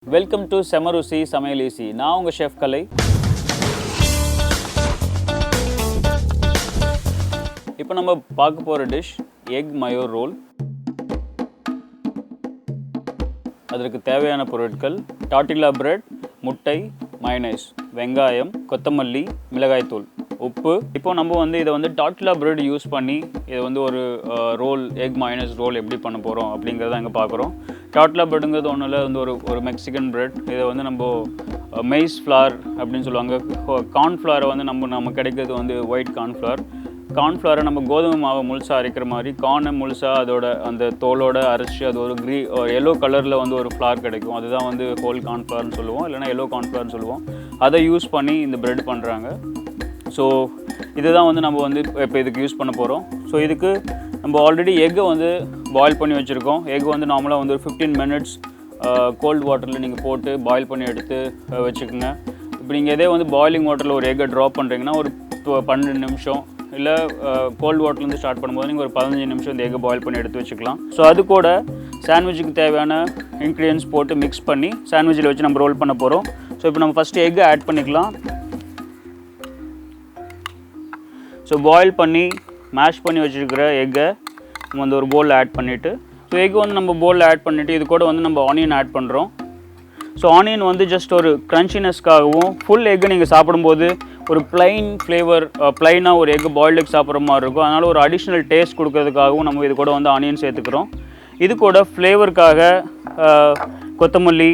Welcome to செமருசி சமையல் easy. நான் உங்கள் ஷெஃப் கலை. இப்போ நம்ம பார்க்க போகிற டிஷ் எக் மயோ ரோல். அதற்கு தேவையான பொருட்கள் டார்டிலா பிரெட், முட்டை, மயனைஸ், வெங்காயம், கொத்தமல்லி, மிளகாய்த்தூள், உப்பு. இப்போ நம்ம இதை டார்டிலா பிரெட் யூஸ் பண்ணி இதை ஒரு ரோல், எக் மயனைஸ் ரோல் எப்படி பண்ண போகிறோம் அப்படிங்கிறத இங்கே பார்க்குறோம். டார்டிலா பிரெட்டுங்கிறது ஒன்றும் இல்லை, ஒரு மெக்சிகன் பிரெட். இதை நம்ம மெய்ஸ் ஃப்ளார் அப்படின்னு சொல்லுவாங்க. கார்ன்ஃப்ளவரை நம்ம கிடைக்கிறது ஒயிட் கார்ன்ஃப்ளவர். கார்ன்ஃப்ளவரை நம்ம கோதுமை மாவை முழுசாக அரைக்கிற மாதிரி கார்னை முழுசாக அதோட அந்த தோலோட அரைச்சி அது ஒரு எல்லோ கலரில் ஒரு ஃப்ளார் கிடைக்கும். அதுதான் ஹோல் கார்ன்ஃப்ளவர்னு சொல்லுவோம், இல்லைனா எல்லோ கார்ன்ஃப்ளவர்னு சொல்லுவோம். அதை யூஸ் பண்ணி இந்த பிரெட் பண்ணுறாங்க. ஸோ இதுதான் நம்ம இப்போ இதுக்கு யூஸ் பண்ண போகிறோம். ஸோ இதுக்கு நம்ம ஆல்ரெடி எக்கை பாயில் பண்ணி வச்சுருக்கோம். எக் நார்மலாக ஒரு 15 minutes கோல்டு வாட்டரில் நீங்கள் போட்டு பாயில் பண்ணி எடுத்து வச்சுக்கோங்க. இப்போ நீங்கள் இதே பாயிலிங் வாட்டரில் ஒரு எக்கை ட்ராப் பண்ணுறீங்கன்னா ஒரு 12 நிமிஷம், இல்லை கோல்டு வாட்டர்லேருந்து ஸ்டார்ட் பண்ணும்போது நீங்கள் ஒரு 15 நிமிஷம் இந்த எக்கை பாயில் பண்ணி எடுத்து வச்சுக்கலாம். ஸோ அது கூட சாண்ட்விச்சுக்கு தேவையான இன்க்ரீடியன்ஸ் போட்டு மிக்ஸ் பண்ணி சாண்ட்விச்சில் வச்சு நம்ம ரோல் பண்ண போகிறோம். ஸோ இப்போ நம்ம ஃபஸ்ட்டு எக்கை ஆட் பண்ணிக்கலாம். ஸோ பாயில் பண்ணி மேஷ் பண்ணி வச்சுருக்கிற எக்கை நம்ம ஒரு பவுலில் ஆட் பண்ணிவிட்டு, ஸோ எக்கு நம்ம பவுலில் ஆட் பண்ணிவிட்டு இது கூட நம்ம ஆனியன் ஆட் பண்ணுறோம். ஸோ ஆனியன் ஜஸ்ட் ஒரு க்ரன்ச்சினஸ்க்காகவும், ஃபுல் எக்கு நீங்கள் சாப்பிடும்போது ஒரு ப்ளைன் ஃப்ளேவர், ப்ளைனாக ஒரு எக்கு பாயில்டு எக் சாப்பிட்ற மாதிரி இருக்கும். அதனால் ஒரு அடிஷ்னல் டேஸ்ட் கொடுக்கறதுக்காகவும் நம்ம இது கூட ஆனியன் சேர்த்துக்கிறோம். இது கூட ஃப்ளேவருக்காக கொத்தமல்லி,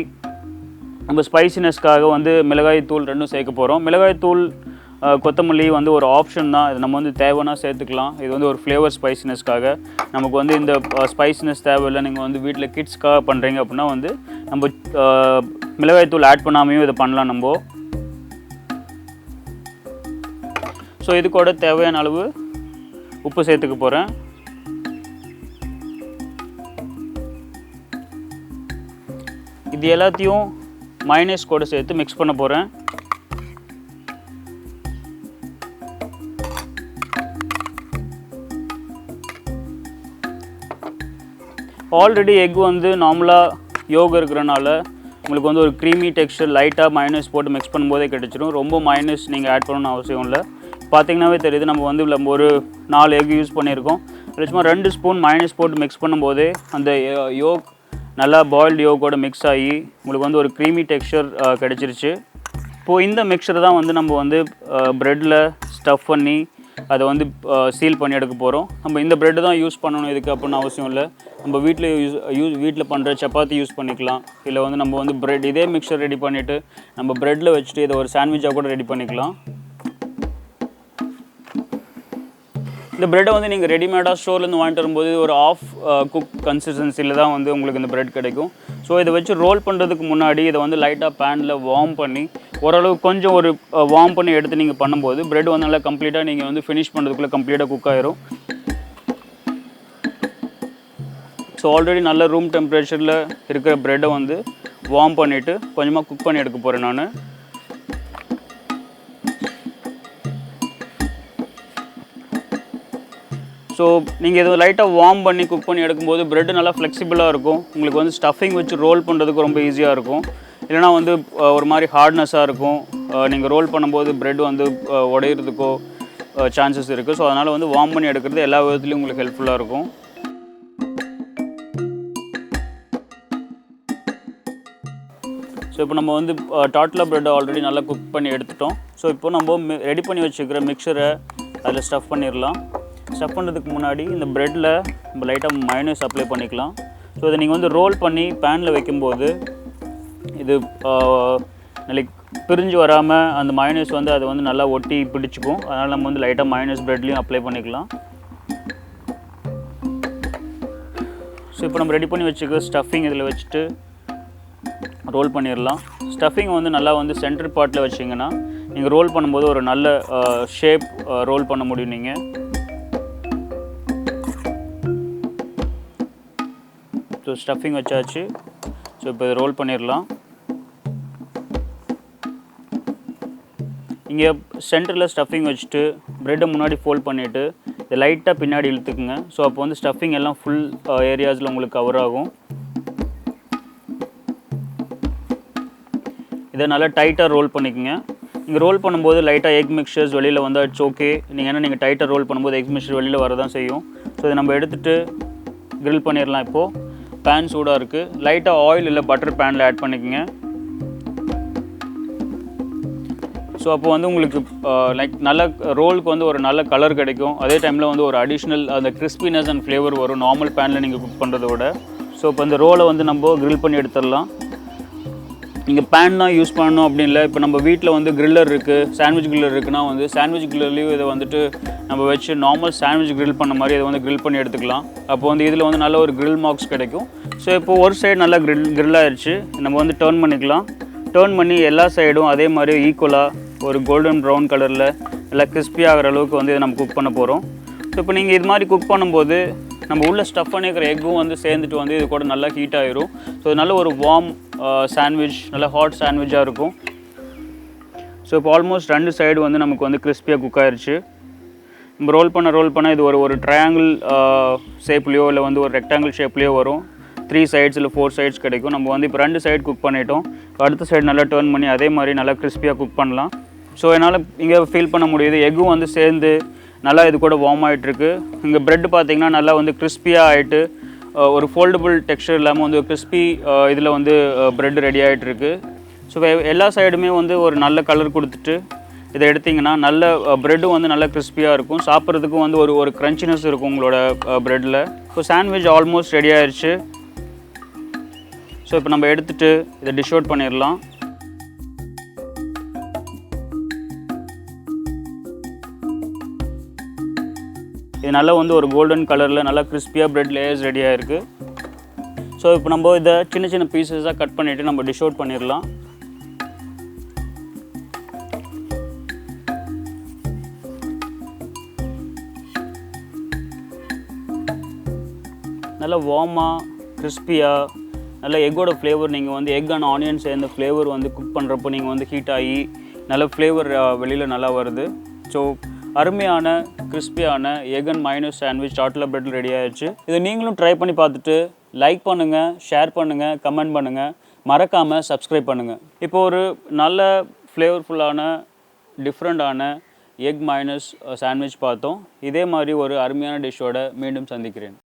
நம்ம ஸ்பைசினஸ்க்காக மிளகாய் தூள் ரெண்டும் சேர்க்க போகிறோம். மிளகாய் தூள், கொத்தமல்லி ஒரு ஆப்ஷன் தான். இது நம்ம தேவைன்னா சேர்த்துக்கலாம். இது ஒரு ஃப்ளேவர் ஸ்பைசினஸ்க்காக. நமக்கு இந்த ஸ்பைசினஸ் தேவையில்லை, நீங்கள் வீட்டில் கிட்ஸ்க்காக பண்ணுறீங்க அப்படின்னா நம்ம மிளகாய் தூள் ஆட் பண்ணாமையும் இதை பண்ணலாம் நம்ம. ஸோ இது கூட தேவையான அளவு உப்பு சேர்த்துக்க போகிறேன். இது எல்லாத்தையும் மயனைஸ் கூட சேர்த்து மிக்ஸ் பண்ண போகிறேன். ஆல்ரெடி எக் நார்மலாக யோக் இருக்கிறனால உங்களுக்கு ஒரு க்ரீமி டெக்ஸ்சர் லைட்டாக மயனைஸ் போட்டு மிக்ஸ் பண்ணும்போதே கிடச்சிடும். ரொம்ப மயனைஸ் நீங்கள் ஆட் பண்ணணும்னு அவசியம் இல்லை. பார்த்திங்கனாவே தெரியுது நம்ம ஒரு 4 எக் யூஸ் பண்ணியிருக்கோம். சும்மா 2 ஸ்பூன் மயனைஸ் போட்டு மிக்ஸ் பண்ணும்போதே அந்த யோக் நல்லா பாயில்டு யோக்கோட மிக்ஸ் ஆகி உங்களுக்கு ஒரு க்ரீமி டெக்ஸ்சர் கிடச்சிருச்சு. இப்போது இந்த மிக்சரை தான் நம்ம ப்ரெட்டில் ஸ்டஃப் பண்ணி அதை சீல் பண்ணி எடுக்க போகிறோம். நம்ம இந்த ப்ரெட்டு தான் யூஸ் பண்ணணும் இதுக்கு அப்படின்னு அவசியம் இல்லை. நம்ம வீட்டில் பண்ணுற சப்பாத்தி யூஸ் பண்ணிக்கலாம். இல்லை நம்ம ப்ரெட் இதே மிக்சர் ரெடி பண்ணிவிட்டு நம்ம ப்ரெட்டில் வச்சுட்டு இதை ஒரு சாண்ட்விச்சாக கூட ரெடி பண்ணிக்கலாம். இந்த ப்ரெட்டை நீங்கள் ரெடிமேடாக ஸ்டோர்லேருந்து வாங்கிட்டு வரும்போது ஒரு ஆஃப் குக் கன்சிஸ்டன்சியில் தான் உங்களுக்கு இந்த ப்ரெட் கிடைக்கும். ஸோ இதை வச்சு ரோல் பண்ணுறதுக்கு முன்னாடி இதை லைட்டாக பேனில் வார்ம் பண்ணி ஓரளவு கொஞ்சம் ஒரு வார்ம் பண்ணி எடுத்து நீங்கள் பண்ணும்போது ப்ரெட் நல்லா கம்ப்ளீட்டாக நீங்கள் ஃபினிஷ் பண்ணுறதுக்குள்ளே கம்ப்ளீட்டாக குக் ஆயிரும். ஸோ ஆல்ரெடி நல்ல ரூம் டெம்பரேச்சரில் இருக்கிற ப்ரெட்டை வார்ம் பண்ணிவிட்டு கொஞ்சமாக குக் பண்ணி எடுக்க போகிறேன் நான். ஸோ நீங்கள் இது லைட்டாக வார்ம் பண்ணி குக் பண்ணி எடுக்கும்போது ப்ரெட்டு நல்லா ஃப்ளெக்சிபிளாக இருக்கும். உங்களுக்கு ஸ்டஃபிங் வச்சு ரோல் பண்ணுறதுக்கு ரொம்ப ஈஸியாக இருக்கும். இல்லைனா ஒரு மாதிரி ஹார்ட்னஸாக இருக்கும். நீங்கள் ரோல் பண்ணும்போது ப்ரெட் உடையிறதுக்கோ சான்சஸ் இருக்குது. ஸோ அதனால் வார்ம் பண்ணி எடுக்கிறது எல்லா விதத்துலேயும் உங்களுக்கு ஹெல்ப்ஃபுல்லாக இருக்கும். ஸோ இப்போ நம்ம டார்டிலா ப்ரெட்டை ஆல்ரெடி நல்லா குக் பண்ணி எடுத்துட்டோம். ஸோ இப்போ நம்ம ரெடி பண்ணி வச்சுக்கிற மிக்சரை அதில் ஸ்டஃப் பண்ணிடலாம். ஸ்டஃப் பண்ணுறதுக்கு முன்னாடி இந்த ப்ரெட்டில் நம்ம லைட்டாக மயனைஸ் அப்ளை பண்ணிக்கலாம். ஸோ இதை நீங்கள் ரோல் பண்ணி பேனில் வைக்கும்போது இது லைக் பிரிஞ்சு வராமல் அந்த மயனைஸ் அதை நல்லா ஒட்டி பிடிச்சிக்கும். அதனால் நம்ம லைட்டாக மயனைஸ் ப்ரெட்லேயும் அப்ளை பண்ணிக்கலாம். ஸோ இப்போ நம்ம ரெடி பண்ணி வச்சுக்க ஸ்டஃபிங் இதில் வச்சுட்டு ரோல் பண்ணிடலாம். ஸ்டஃபிங் நல்லா சென்டர் பார்ட்டில் வச்சிங்கன்னா நீங்கள் ரோல் பண்ணும்போது ஒரு நல்ல ஷேப் ரோல் பண்ண முடியும் நீங்கள். ஸோ ஸ்டஃபிங் வச்சாச்சு. ஸோ இப்போ இதை ரோல் பண்ணிடலாம். இங்கே சென்டரில் ஸ்டஃபிங் வச்சுட்டு ப்ரெட்டை முன்னாடி ஃபோல்ட் பண்ணிவிட்டு இதை லைட்டாக பின்னாடி இழுத்துக்குங்க. ஸோ அப்போ ஸ்டஃபிங் எல்லாம் ஃபுல் ஏரியாஸில் உங்களுக்கு கவர் ஆகும். இதை நல்லா டைட்டாக ரோல் பண்ணிக்கோங்க. நீங்கள் ரோல் பண்ணும்போது லைட்டாக எக் மிக்சர்ஸ் வெளியில் வந்தால் இட்ஸ் ஓகே. நீங்கள் டைட்டாக ரோல் பண்ணும்போது எக் மிக்சர் வெளியில் வர தான் செய்யும். ஸோ இதை நம்ம எடுத்துகிட்டு grill பண்ணிடலாம். இப்போது பேன் சூடாக இருக்குது. லைட்டாக ஆயில் இல்லை பட்டர் பேனில் ஆட் பண்ணிக்கோங்க. ஸோ அப்போ வந்து உங்களுக்கு லைக் நல்ல ரோலுக்கு வந்து ஒரு நல்ல கலர் கிடைக்கும். அதே டைமில் வந்து ஒரு அடிஷ்னல் அந்த கிறிஸ்பினஸ் அண்ட் ஃப்ளேவர் வரும் நார்மல் பேனில் நீங்கள் குக் பண்ணுறத விட. ஸோ இப்போ இந்த ரோலை வந்து நம்ம grill பண்ணி எடுத்துடலாம். நீங்கள் பேன் தான் யூஸ் பண்ணணும் அப்படின்னு இல்லை. இப்போ நம்ம வீட்டில் வந்து கிரில்லர் இருக்குது, சாண்ட்விச் கிரில்லர் இருக்குன்னா வந்து சாண்ட்விச் கிரில்லர்லேயும் இதை வந்துட்டு நம்ம வச்சு நார்மல் சாண்ட்விச் grill பண்ண மாதிரி இதை வந்து grill பண்ணி எடுத்துக்கலாம். அப்போ வந்து இதில் வந்து நல்ல ஒரு grill மார்க்ஸ் கிடைக்கும். ஸோ இப்போது ஒரு சைடு நல்லா grill ஆயிடுச்சு. நம்ம வந்து டர்ன் பண்ணிக்கலாம். டர்ன் பண்ணி எல்லா சைடும் அதே மாதிரி ஈக்குவலாக ஒரு கோல்டன் ப்ரௌன் கலரில் நல்லா கிறிஸ்பி ஆகிற அளவுக்கு வந்து இதை நம்ம குக் பண்ண போகிறோம். ஸோ இப்போ நீங்கள் இது மாதிரி குக் பண்ணும்போது நம்ம உள்ள ஸ்டஃப் பண்ணிக்கிற எக்கும் வந்து சேர்ந்துட்டு வந்து இது கூட நல்லா ஹீட் ஆகிரும். ஸோ நல்ல ஒரு வார்ம் சாண்ட்விச், நல்ல ஹாட் சாண்ட்விச்சாக இருக்கும். ஸோ இப்போ ஆல்மோஸ்ட் 2 சைடு வந்து நமக்கு வந்து கிறிஸ்பியாக குக் ஆயிடுச்சு. நம்ம ரோல் பண்ண இது ஒரு ட்ரையாங்கிள் ஷேப்லேயோ இல்லை வந்து ஒரு ரெக்டாங்கிள் ஷேப்லேயோ வரும். 3 சைட்ஸ் இல்லை 4 சைட்ஸ் கிடைக்கும். நம்ம வந்து இப்போ 2 சைடு குக் பண்ணிட்டோம். அடுத்த சைடு நல்லா டர்ன் பண்ணி அதே மாதிரி நல்லா கிறிஸ்பியாக குக் பண்ணலாம். ஸோ என்னால் இங்கே ஃபீல் பண்ண முடியுது எக்கும் வந்து சேர்ந்து நல்லா இது கூட வார்ம் ஆகிட்டுருக்கு. இங்கே ப்ரெட் பார்த்திங்கன்னா நல்லா வந்து கிறிஸ்பியாக ஆகிட்டு ஒரு ஃபோல்டபுள் டெக்ஸ்சர் இல்லாமல் வந்து ஒரு கிறிஸ்பி இதில் வந்து ப்ரெட் ரெடி ஆகிட்டுருக்கு. ஸோ எல்லா சைடுமே வந்து ஒரு நல்ல கலர் கொடுத்துட்டு இதை எடுத்திங்கன்னா நல்ல ப்ரெட்டும் வந்து நல்லா கிறிஸ்பியாக இருக்கும். சாப்பிட்றதுக்கும் வந்து ஒரு க்ரன்ச்சினஸ் இருக்கும் உங்களோட ப்ரெட்டில். ஸோ சாண்ட்விச் ஆல்மோஸ்ட் ரெடி ஆயிடுச்சு. ஸோ இப்போ நம்ம எடுத்துகிட்டு இதை டிஷ் அவுட் பண்ணிடலாம். இது நல்லா வந்து ஒரு கோல்டன் கலரில் நல்லா கிறிஸ்பியாக ப்ரெட் லேயர்ஸ் ரெடியாக இருக்குது. ஸோ இப்போ நம்ம இதை சின்ன சின்ன பீசஸாக கட் பண்ணிவிட்டு நம்ம டிஷ் அவுட் பண்ணிடலாம். நல்லா வார்மாக கிறிஸ்பியாக நல்லா எக்கோட ஃப்ளேவர் நீங்கள் வந்து எக் அண்ட் ஆனியன் சேர்ந்த ஃப்ளேவர் வந்து குக் பண்ணுறப்போ நீங்கள் வந்து ஹீட் ஆகி நல்ல ஃப்ளேவர் வெளியில் நல்லா வருது. ஸோ அருமையான கிறிஸ்பியான எக் அண்ட் மைனஸ் சாண்ட்விச் டாட்லா பிரெட் ரெடி ஆயிடுச்சு. இதை நீங்களும் ட்ரை பண்ணி பார்த்துட்டு லைக் பண்ணுங்கள், ஷேர் பண்ணுங்கள், கமெண்ட் பண்ணுங்கள், மறக்காமல் சப்ஸ்கிரைப் பண்ணுங்கள். இப்போ ஒரு நல்ல ஃப்ளேவர்ஃபுல்லான டிஃப்ரெண்ட்டான எக் மைனஸ் சாண்ட்விச் பார்த்தோம். இதே மாதிரி ஒரு அருமையான டிஷ்ஷோட மீண்டும் சந்திக்கிறேன்.